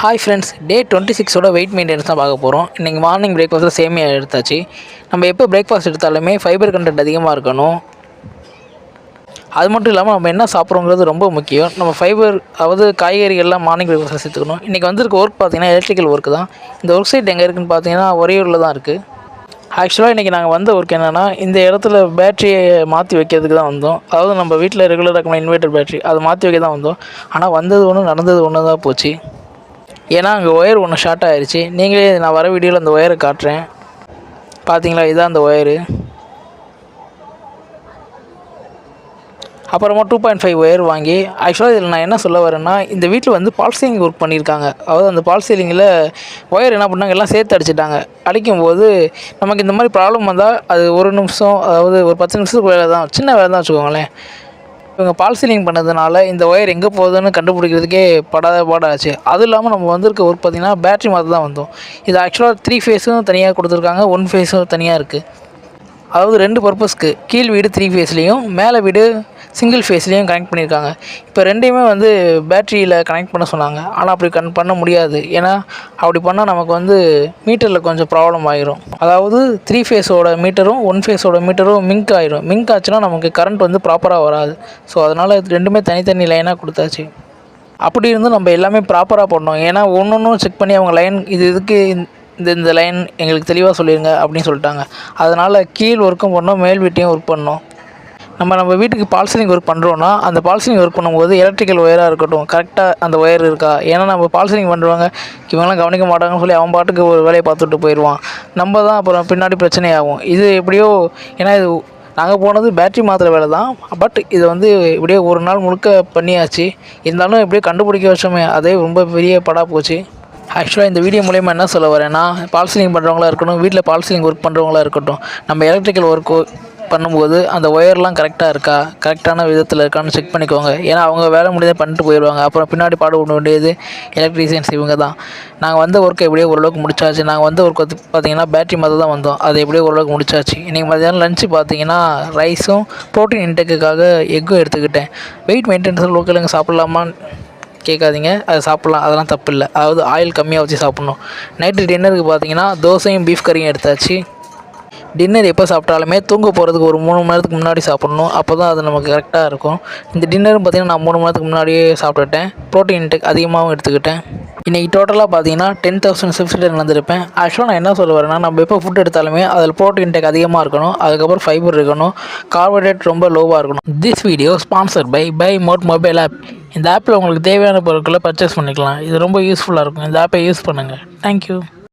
Hi friends, டே 26 wait maintenance தான் பார்க்க போகிறோம். இன்றைக்கி மார்னிங் பிரேக்ஃபாஸ்ட்டில் சேமியா எடுத்தாச்சு. நம்ம எப்போ பிரேக்ஃபாஸ்ட் எடுத்தாலுமே ஃபைபர் கண்டென்ட் அதிகமாக இருக்கணும். அது மட்டும் இல்லாமல் நம்ம என்ன சாப்பிட்றோங்கிறது ரொம்ப முக்கியம். நம்ம ஃபைபர் அதாவது காய்கறிகள்லாம் மார்னிங் பிரேக்ஃபாஸ்ட் சேர்த்துக்கணும். இன்றைக்கி வந்திருக்க ஒர்க் பார்த்திங்கன்னா எலக்ட்ரிக்கல் ஒர்க் தான். இந்த ஒர்க் சைட் எங்கே இருக்குதுன்னு பார்த்தீங்கன்னா ஒரையூரில் தான் இருக்குது. ஆக்சுவலாக இன்றைக்கி நாங்கள் வந்த ஒர்க் என்னென்னா, இந்த இடத்துல பேட்டரியை மாற்றி வைக்கிறதுக்கு தான் வந்தோம். அதாவது நம்ம வீட்டில் ரெகுலராக இருக்கணும் இன்வெர்டர் பேட்டரி அதை மாற்றி வைக்க தான் வந்தோம். ஆனால் வந்தது ஒன்று நடந்தது ஒன்று தான் போச்சு. ஏன்னா அங்கே ஒயர் ஒன்று ஷார்ட் ஆகிடுச்சு. நீங்களே நான் வர வீடியோவில் அந்த ஒயரை காட்டுறேன், பார்த்தீங்களா? இதுதான் அந்த ஒயரு. அப்புறமா 2.5 ஒயர் வாங்கி, ஆக்சுவலாக இதில் நான் என்ன சொல்ல வரேன்னா, இந்த வீட்டில் வந்து பால் சீலிங் ஒர்க் பண்ணியிருக்காங்க. அதாவது அந்த பால் சீலிங்கில் ஒயர் என்ன பண்ணாங்க, எல்லாம் சேர்த்து அடிச்சிட்டாங்க. அடிக்கும்போது நமக்கு இந்த மாதிரி ப்ராப்ளம் வந்தால் அது ஒரு நிமிஷம், அதாவது ஒரு 10 நிமிஷத்துக்கு வேலை தான், சின்ன வேலை தான் வச்சுக்கோங்களேன். இவங்க பால் சீலிங் பண்ணதுனால இந்த ஒயர் எங்கே போகுதுன்னு கண்டுபிடிக்கிறதுக்கே படாத பாடாச்சு. அதுவும் இல்லாமல் நம்ம வந்திருக்க ஒர்க் பார்த்திங்கன்னா பேட்ரி மாற்ற தான் வந்தோம். இது ஆக்சுவலாக 3 ஃபேஸும் தனியாக கொடுத்துருக்காங்க, 1 ஃபேஸும் தனியாக இருக்குது. அதாவது 2 பர்பஸ்க்கு, கீழ் வீடு 3 ஃபேஸ்லேயும் மேலே வீடு சிங்கிள் ஃபேஸ்லேயும் கனெக்ட் பண்ணியிருக்காங்க. இப்போ ரெண்டையுமே வந்து பேட்டரியில் கனெக்ட் பண்ண சொன்னாங்க. ஆனால் அப்படி பண்ண முடியாது. ஏன்னா அப்படி பண்ணால் நமக்கு வந்து மீட்டரில் கொஞ்சம் ப்ராப்ளம் ஆகிரும். அதாவது 3 ஃபேஸோட மீட்டரும் 1 ஃபேஸோட மீட்டரும் மிங்க் ஆகிரும். மிங்க் ஆச்சுன்னா நமக்கு கரண்ட் வந்து ப்ராப்பராக வராது. ஸோ அதனால் ரெண்டுமே தனித்தனி லைனாக கொடுத்தாச்சு. அப்படி இருந்தும் நம்ம எல்லாமே ப்ராப்பராக பண்ணோம். ஏன்னா ஒன்றும் செக் பண்ணி அவங்க லைன் இதுக்கு இந்த லைன் எங்களுக்கு தெளிவாக சொல்லிடுங்க அப்படின்னு சொல்லிட்டாங்க. அதனால் கீழ் ஒர்க்கும் பண்ணோம், மேல் வீட்டையும் ஒர்க் பண்ணோம். நம்ம வீட்டுக்கு பால் சீலிங் ஒர்க் பண்ணுறோன்னா அந்த பால் சீலிங் ஒர்க் பண்ணும்போது எலக்ட்ரிக்கல் ஒயராக இருக்கட்டும், கரெக்டாக அந்த ஒயர் இருக்கா. ஏன்னா நம்ம பால் சீலிங் பண்ணுறவங்க இவங்கெல்லாம் கவனிக்க மாட்டாங்கன்னு சொல்லி அவன் பாட்டுக்கு ஒரு வேலையை பார்த்துட்டு போயிடுவான். நம்ம தான் அப்புறம் பின்னாடி பிரச்சனையாகும். இது எப்படியோ, ஏன்னா இது நாங்கள் போனது பேட்ரி மாத்திர வேலை தான். பட் இதை வந்து இப்படியே ஒரு நாள் முழுக்க பண்ணியாச்சு. இருந்தாலும் எப்படியோ கண்டுபிடிக்க வச்சோமே, அதே ரொம்ப பெரிய படா போச்சு. ஆக்சுவலாக இந்த வீடியோ மூலயமா என்ன சொல்ல வரேன்னா, பால் சீலிங் பண்ணுறவங்களா இருக்கட்டும், வீட்டில் பால் சீலிங் ஒர்க் பண்ணுறவங்களா இருக்கட்டும், நம்ம எலக்ட்ரிக்கல் ஒர்க் பண்ணும்போது அந்த ஒயர்லாம் கரெக்டாக இருக்கா, கரெக்டான விதத்தில் இருக்கான்னு செக் பண்ணிக்கோங்க. ஏன்னா அவங்க வேலை முடியாத பண்ணிட்டு போயிடுவாங்க. அப்புறம் பின்னாடி பாடு விட வேண்டியது எலக்ட்ரீஷியன்ஸ் இவங்க தான். நாங்கள் வந்த ஒர்க்கை எப்படியோ ஓரளவுக்கு முடிச்சாச்சு. நாங்கள் வந்த ஒர்க் வந்து பார்த்திங்கன்னா பேட்டரி மாதிரி தான் வந்தோம். அதை எப்படியோ ஓரளவுக்கு முடிச்சாச்சு. இன்றைக்கி மதியானம் லஞ்சு பார்த்திங்கன்னா ரைஸும் ப்ரோட்டீன் இன்டேக்குக்காக எக்கும் எடுத்துக்கிட்டேன். வெயிட் மெயின்டெனன்ஸ் லோக்கலுங்க சாப்பிட்லாமான்னு கேட்காதீங்க, அதை சாப்பிட்லாம், அதெல்லாம் தப்பு இல்லை. அதாவது ஆயில் கம்மியாக வச்சு சாப்பிட்ணும். நைட்டு டின்னருக்கு பார்த்திங்கன்னா தோசையும் பீஃப் கறியும் எடுத்தாச்சு. டின்னர் எப்போ சாப்பிட்டாலுமே தூங்க போகிறதுக்கு ஒரு 3 மணி நேரத்துக்கு முன்னாடி சாப்பிட்ணும். அப்போ தான் அது நமக்கு கரெக்டாக இருக்கும். இந்த டின்னரும் பார்த்திங்கன்னா நான் 3 மணி நேரத்துக்கு முன்னாடியே சாப்பிட்டுட்டேன். ப்ரோட்டீன் இன்டேக் அதிகமாகவும் எடுத்துக்கிட்டேன். இன்றைக்கி டோட்டலாக பார்த்தீங்கன்னா 10,000 ஸ்டெப்ஸ் நடந்திருப்பேன். ஆக்சுவலாக நான் என்ன சொல்ல வரேன்னா, நம்ம எப்போ ஃபுட் எடுத்தாலுமே அதில் ப்ரோட்டீன் இன்டேக் அதிகமாக இருக்கணும், அதுக்கப்புறம் ஃபைபர் இருக்கணும், கார்போஹைட்ரேட் ரொம்ப லோவாக இருக்கணும். This video sponsor by Mode mobile app. இந்த ஆப்பில் உங்களுக்கு தேவையான பொருட்களை பர்ச்சேஸ் பண்ணிக்கலாம். இது ரொம்ப யூஸ்ஃபுல்லாக இருக்கும். இந்த ஆப்பை யூஸ் பண்ணுங்கள். தேங்க்யூ.